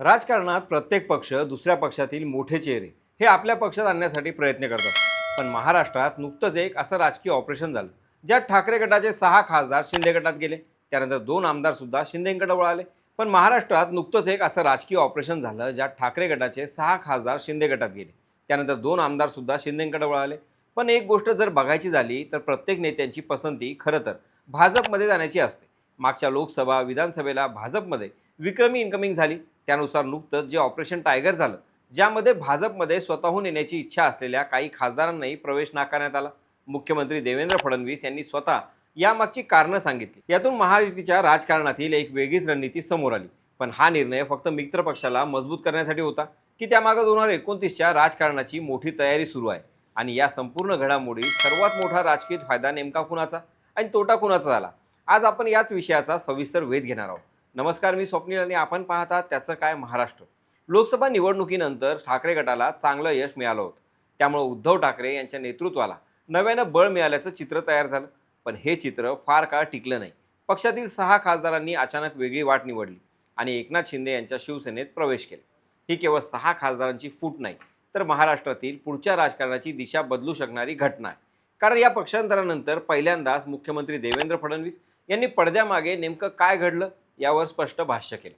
राजकारणात प्रत्येक पक्ष दुसऱ्या पक्षातील मोठे चेहरे हे आपल्या पक्षात आणण्यासाठी प्रयत्न करतात. पण महाराष्ट्रात नुकतंच एक असं राजकीय ऑपरेशन झालं ज्यात ठाकरे गटाचे 6 खासदार शिंदे गटात गेले. त्यानंतर 2 आमदार सुद्धा शिंदेकडे वळाले. पण महाराष्ट्रात नुकतंच एक असं राजकीय ऑपरेशन झालं ज्यात ठाकरे गटाचे 6 खासदार शिंदे गटात गेले. त्यानंतर 2 आमदार सुद्धा शिंदेकडे वळाले. पण एक गोष्ट जर बघायची झाली तर प्रत्येक नेत्यांची पसंती खरं तर भाजपमध्ये जाण्याची असते. मागच्या लोकसभा विधानसभेला भाजपमध्ये विक्रमी इन्कमिंग झाली. त्यानुसार नुकतंच जे ऑपरेशन टायगर झालं, ज्यामध्ये भाजपमध्ये स्वतःहून येण्याची इच्छा असलेल्या काही खासदारांनाही प्रवेश नाकारण्यात आला. मुख्यमंत्री देवेंद्र फडणवीस यांनी स्वतः यामागची कारणं सांगितली. यातून महायुतीच्या राजकारणातील एक वेगळीच रणनीती समोर आली. पण हा निर्णय फक्त मित्र पक्षाला मजबूत करण्यासाठी होता की त्यामागे 2029च्या राजकारणाची मोठी तयारी सुरू आहे? आणि या संपूर्ण घडामोडीत सर्वात मोठा राजकीय फायदा नेमका कुणाचा आणि तोटा कुणाचा झाला? आज आपण याच विषयाचा सविस्तर वेध घेणार आहोत. नमस्कार, मी स्वप्नील आणि आपण पाहतात त्याचं काय महाराष्ट्र. लोकसभा निवडणुकीनंतर ठाकरे गटाला चांगलं यश मिळालं होतं. त्यामुळे उद्धव ठाकरे यांच्या नेतृत्वाला नव्यानं बळ मिळाल्याचं चित्र तयार झालं. पण हे चित्र फार काळ टिकलं नाही. पक्षातील 6 खासदारांनी अचानक वेगळी वाट निवडली आणि एकनाथ शिंदे यांच्या शिवसेनेत प्रवेश केला. ही केवळ 6 खासदारांची फूट नाही, तर महाराष्ट्रातील पुढच्या राजकारणाची दिशा बदलू शकणारी घटना आहे. कारण या पक्षांतरानंतर पहिल्यांदाच मुख्यमंत्री देवेंद्र फडणवीस यांनी पडद्यामागे नेमकं काय घडलं यावर स्पष्ट भाष्य केलं.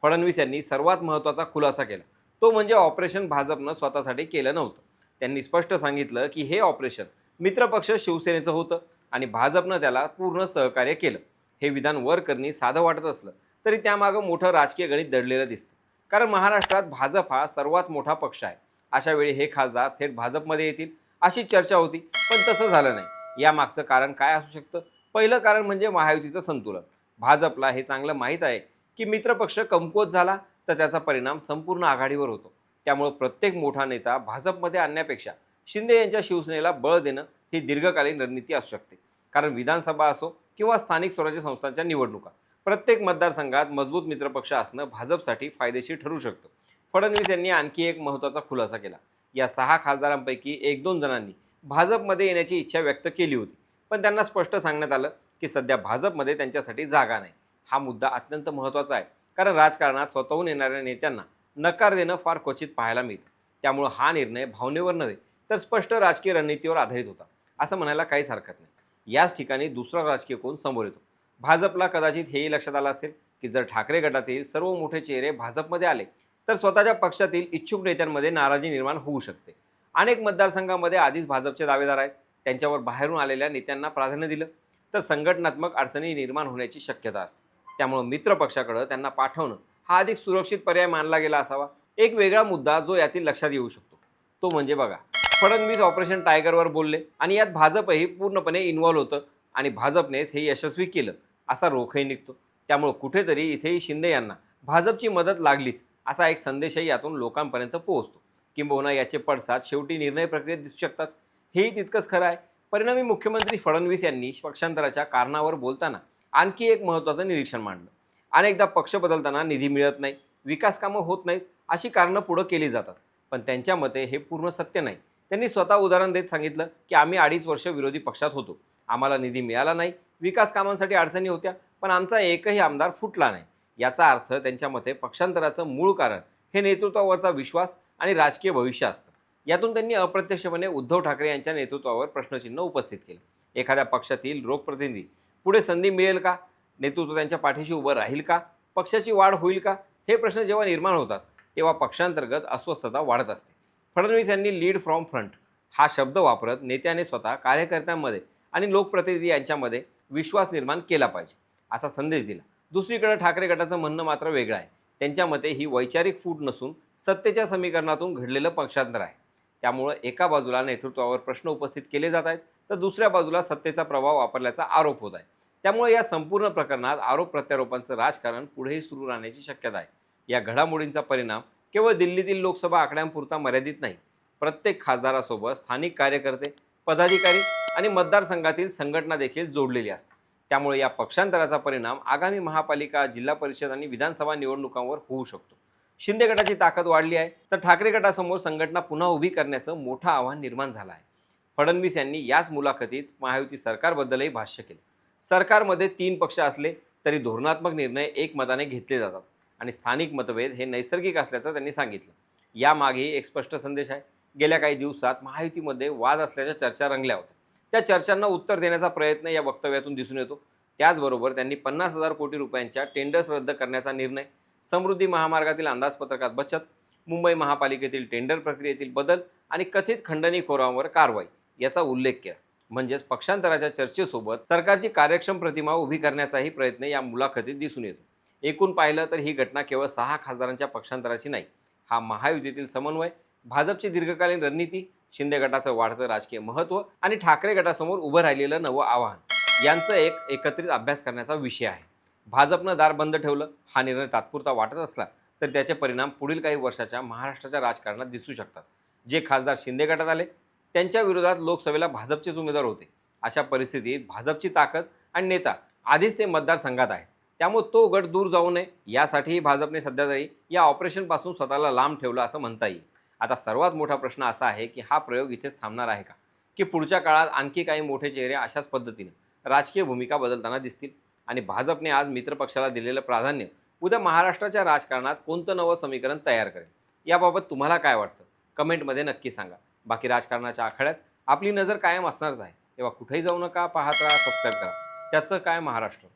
फडणवीस यांनी सर्वात महत्त्वाचा खुलासा केला, तो म्हणजे ऑपरेशन भाजपनं स्वतःसाठी केलं नव्हतं. त्यांनी स्पष्ट सांगितलं की हे ऑपरेशन मित्रपक्ष शिवसेनेचं होतं आणि भाजपनं त्याला पूर्ण सहकार्य केलं. हे विधान वर करणी साधं वाटत असलं तरी त्यामागं मोठं राजकीय गणित दडलेलं दिसतं. कारण महाराष्ट्रात भाजप हा सर्वात मोठा पक्ष आहे. अशा वेळी हे खासदार थेट भाजपमध्ये येतील अशी चर्चा होती, पण तसं झालं नाही. यामागचं कारण काय असू शकतं? पहिलं कारण म्हणजे महायुतीचं संतुलन. भाजपला हे चांगलं माहीत आहे की मित्रपक्ष कमकुवत झाला तर त्याचा परिणाम संपूर्ण आघाडीवर होतो. त्यामुळे प्रत्येक मोठा नेता भाजपमध्ये आणण्यापेक्षा शिंदे यांच्या शिवसेनेला बळ देणं ही दीर्घकालीन रणनीती असू शकते. कारण विधानसभा असो किंवा स्थानिक स्वराज्य संस्थांच्या निवडणुका, प्रत्येक मतदारसंघात मजबूत मित्रपक्ष असणं भाजपसाठी फायदेशीर ठरू शकतं. फडणवीस यांनी आणखी एक महत्त्वाचा खुलासा केला. या 6 खासदारांपैकी 1-2 जणांनी भाजपमध्ये येण्याची इच्छा व्यक्त केली होती, पण त्यांना स्पष्ट सांगण्यात आलं की सध्या भाजपमध्ये त्यांच्यासाठी जागा नाही. हा मुद्दा अत्यंत महत्त्वाचा आहे, कारण राजकारणात स्वतःहून येणाऱ्या नेत्यांना नकार देणं फार क्वचित पाहायला मिळतं. त्यामुळं हा निर्णय भावनेवर नव्हे तर स्पष्ट राजकीय रणनीतीवर आधारित होता, असं म्हणायला काहीच हरकत नाही. याच ठिकाणी दुसरा राजकीय कोण समोर येतो. भाजपला कदाचित हेही लक्षात आलं असेल की जर ठाकरे गटातील सर्व मोठे चेहरे भाजपमध्ये आले तर स्वतःच्या पक्षातील इच्छुक नेत्यांमध्ये नाराजी निर्माण होऊ शकते. अनेक मतदारसंघांमध्ये आधीच भाजपचे दावेदार आहेत, त्यांच्यावर बाहेरून आलेल्या नेत्यांना प्राधान्य दिलं तर संघटनात्मक अडचणी निर्माण होण्याची शक्यता असते. त्यामुळे मित्र पक्षाकडे त्यांना पाठवणं हा अधिक सुरक्षित पर्याय मानला गेला असावा. एक वेगळा मुद्दा जो यातील लक्षात येऊ शकतो तो म्हणजे बघा, फडणवीस ऑपरेशन टायगरवर बोलले आणि यात भाजपही पूर्णपणे इन्व्हॉल्व्ह होतं आणि भाजपनेच हे यशस्वी केलं असा रोखही निघतो. त्यामुळे कुठेतरी इथेही शिंदे यांना भाजपची मदत लागलीच असा एक संदेशही यातून लोकांपर्यंत पोहोचतो. किंबहुना याचे पडसाद शेवटी निर्णय प्रक्रियेत दिसू शकतात. हेही तितकंच खरं आहे. परिणामी मुख्यमंत्री फडणवीस यांनी पक्षांतराच्या कारणावर बोलताना आणखी एक महत्त्वाचं निरीक्षण मांडलं. अनेकदा पक्ष बदलताना निधी मिळत नाही, विकास कामं होत नाहीत अशी कारणं पुढं केली जातात. पण त्यांच्या मते हे पूर्ण सत्य नाही. त्यांनी स्वतः उदाहरण देत सांगितलं की आम्ही 2.5 वर्ष विरोधी पक्षात होतो, आम्हाला निधी मिळाला नाही, विकास कामांसाठी अडचणी होत्या, पण आमचा एकही आमदार फुटला नाही. याचा अर्थ त्यांच्या मते पक्षांतराचं मूळ कारण हे नेतृत्वावरचा विश्वास आणि राजकीय भविष्य असतं. यातून त्यांनी अप्रत्यक्षपणे उद्धव ठाकरे यांच्या नेतृत्वावर प्रश्नचिन्ह उपस्थित केलं. एखाद्या पक्षातील लोकप्रतिनिधी पुढे संधी मिळेल का? नेतृत्व त्यांच्या पाठीशी उभं राहील का? पक्षाची वाढ होईल का? हे प्रश्न जेव्हा निर्माण होतात तेव्हा पक्षांतर्गत अस्वस्थता वाढत असते. फडणवीस यांनी लीड फ्रॉम फ्रंट हा शब्द वापरत नेत्याने स्वतः कार्यकर्त्यांमध्ये आणि लोकप्रतिनिधी यांच्यामध्ये विश्वास निर्माण केला पाहिजे असा संदेश दिला. दुसरीकडे ठाकरे गटाचं म्हणणं मात्र वेगळं आहे. त्यांच्या मते ही वैचारिक फूट नसून सत्तेच्या समीकरणातून घडलेलं पक्षांतर आहे. त्यामुळे एका बाजूला नेतृत्वावर प्रश्न उपस्थित केले जात आहेत तर दुसऱ्या बाजूला सत्तेचा प्रभाव वापरल्याचा आरोप होत आहे. त्यामुळे या संपूर्ण प्रकरणात आरोप प्रत्यारोपांचं राजकारण पुढेही सुरू राहण्याची शक्यता आहे. या घडामोडींचा परिणाम केवळ दिल्लीतील लोकसभा आकड्यांपुरता मर्यादित नाही. प्रत्येक खासदारासोबत स्थानिक कार्यकर्ते, पदाधिकारी आणि मतदारसंघातील संघटना देखील जोडलेली असतात. त्यामुळे या पक्षांतराचा परिणाम आगामी महापालिका, जिल्हा परिषद आणि विधानसभा निवडणुकांवर होऊ शकतो. शिंदे गटाची ताकद वाढली आहे तर ठाकरे गटासमोर संघटना पुन्हा उभी करण्याचं मोठं आव्हान निर्माण झालं आहे. फडणवीस यांनी याच मुलाखतीत महायुती सरकारबद्दलही भाष्य केलं. सरकारमध्ये 3 पक्ष असले तरी धोरणात्मक निर्णय एकमताने घेतले जातात. आणि स्थानिक मतभेद हे नैसर्गिक असल्याचं त्यांनी सांगितलं. यामागेही एक स्पष्ट संदेश आहे. गेल्या काही दिवसात महायुतीमध्ये वाद असल्याच्या चर्चा रंगल्या होत्या. त्या चर्चांना उत्तर देण्याचा प्रयत्न या वक्तव्यातून दिसून येतो. त्याचबरोबर त्यांनी 50,000 कोटी रुपयांच्या टेंडर्स रद्द करण्याचा निर्णय, समृद्धी महामार्गातील अंदाजपत्रकात बचत, मुंबई महापालिकेतील टेंडर प्रक्रियेतील बदल आणि कथित खंडणीखोरांवर कारवाई याचा उल्लेख केला. म्हणजेच पक्षांतराच्या चर्चेसोबत सरकारची कार्यक्षम प्रतिमा उभी करण्याचाही प्रयत्न या मुलाखतीत दिसून येतो. एकूण पाहिलं तर ही घटना केवळ 6 खासदारांच्या पक्षांतराची नाही. हा महायुतीतील समन्वय, भाजपची दीर्घकालीन रणनीती, शिंदे गटाचं वाढतं राजकीय महत्त्व आणि ठाकरे गटासमोर उभं राहिलेलं नवं आव्हान यांचं एक एकत्रित अभ्यास करण्याचा विषय आहे. भाजपनं दार बंद ठेवलं, हा निर्णय तात्पुरता वाटत असला तर त्याचे परिणाम पुढील काही वर्षाच्या महाराष्ट्राच्या राजकारणात दिसू शकतात. जे खासदार शिंदे गटात आले त्यांच्या विरोधात लोकसभेला भाजपचेच उमेदवार होते. अशा परिस्थितीत भाजपची ताकद आणि नेता आधीच ते मतदारसंघात आहेत. त्यामुळे तो गट दूर जाऊ नये यासाठीही भाजपने सध्या तरी या ऑपरेशनपासून स्वतःला लांब ठेवलं असं म्हणता येईल. आता सर्वात मोठा प्रश्न असा आहे की हा प्रयोग इथेच थांबणार आहे का, की पुढच्या काळात आणखी काही मोठे चेहरे अशाच पद्धतीने राजकीय भूमिका बदलताना दिसतील आणि भाजपने आज मित्रपक्षाला दिलेलं प्राधान्य उद्या महाराष्ट्राच्या राजकारणात कोणतं नवं समीकरण तयार करेल? याबाबत तुम्हाला काय वाटतं? कमेंटमध्ये नक्की सांगा. बाकी राजकारणाच्या आखाड्यात आपली नजर कायम असणारच आहे. तेव्हा कुठेही जाऊ नका, पाहत राहा, सबस्क्राईब करा. त्याचं काय महाराष्ट्र.